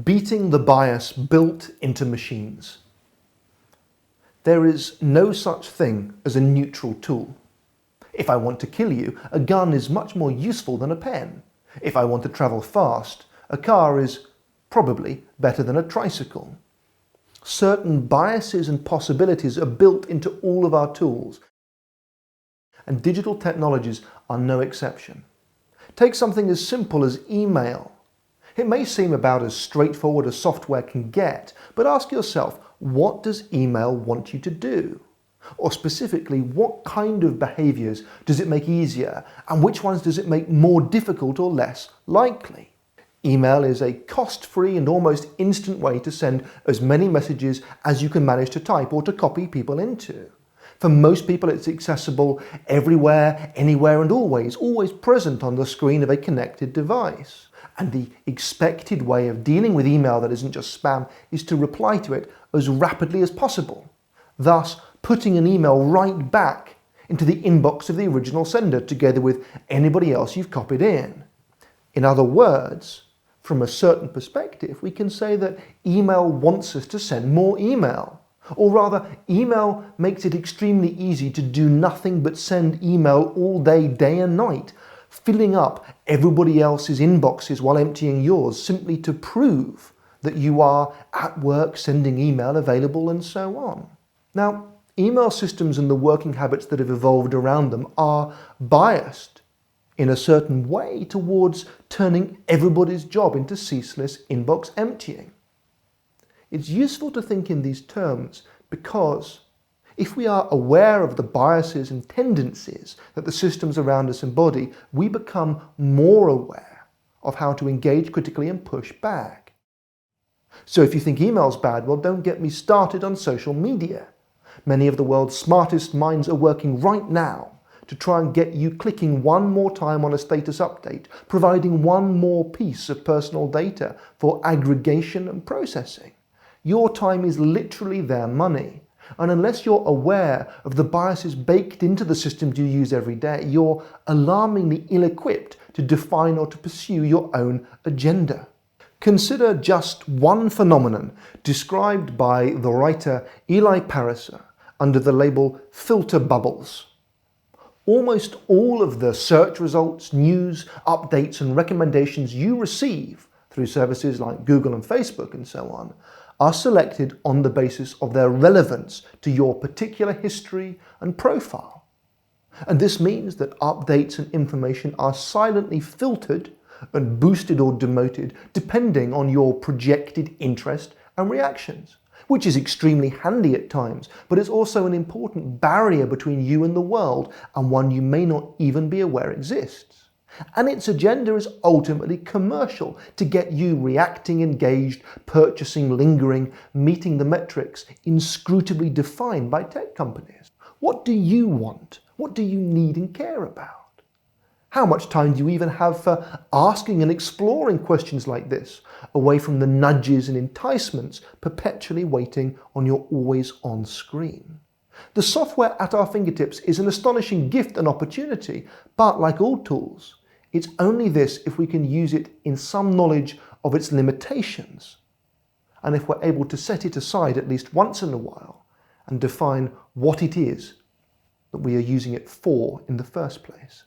Beating the bias built into machines. There is no such thing as a neutral tool. If I want to kill you, a gun is much more useful than a pen. If I want to travel fast, a car is probably better than a tricycle. Certain biases and possibilities are built into all of our tools, and digital technologies are no exception. Take something as simple as email. It may seem about as straightforward as software can get, but ask yourself, what does email want you to do? Or specifically, what kind of behaviors does it make easier, and which ones does it make more difficult or less likely? Email is a cost-free and almost instant way to send as many messages as you can manage to type or to copy people into. For most people, it's accessible everywhere, anywhere and always present on the screen of a connected device. And the expected way of dealing with email that isn't just spam is to reply to it as rapidly as possible, thus putting an email right back into the inbox of the original sender together with anybody else you've copied in. In other words, from a certain perspective, we can say that email wants us to send more email. Or rather, email makes it extremely easy to do nothing but send email all day, day and night, filling up everybody else's inboxes while emptying yours simply to prove that you are at work sending email available and so on. Now, email systems and the working habits that have evolved around them are biased in a certain way towards turning everybody's job into ceaseless inbox emptying. It's useful to think in these terms because if we are aware of the biases and tendencies that the systems around us embody, we become more aware of how to engage critically and push back. So if you think email's bad, well, don't get me started on social media. Many of the world's smartest minds are working right now to try and get you clicking one more time on a status update, providing one more piece of personal data for aggregation and processing. Your time is literally their money. And unless you're aware of the biases baked into the systems you use every day, you're alarmingly ill-equipped to define or to pursue your own agenda. Consider just one phenomenon described by the writer Eli Pariser under the label filter bubbles. Almost all of the search results, news, updates and recommendations you receive through services like Google and Facebook and so on are selected on the basis of their relevance to your particular history and profile. And this means that updates and information are silently filtered and boosted or demoted depending on your projected interest and reactions, which is extremely handy at times, but it's also an important barrier between you and the world, and one you may not even be aware exists. And its agenda is ultimately commercial, to get you reacting, engaged, purchasing, lingering, meeting the metrics inscrutably defined by tech companies. What do you want? What do you need and care about? How much time do you even have for asking and exploring questions like this, away from the nudges and enticements perpetually waiting on your always-on screen? The software at our fingertips is an astonishing gift and opportunity, but like all tools, it's only this if we can use it in some knowledge of its limitations, and if we're able to set it aside at least once in a while and define what it is that we are using it for in the first place.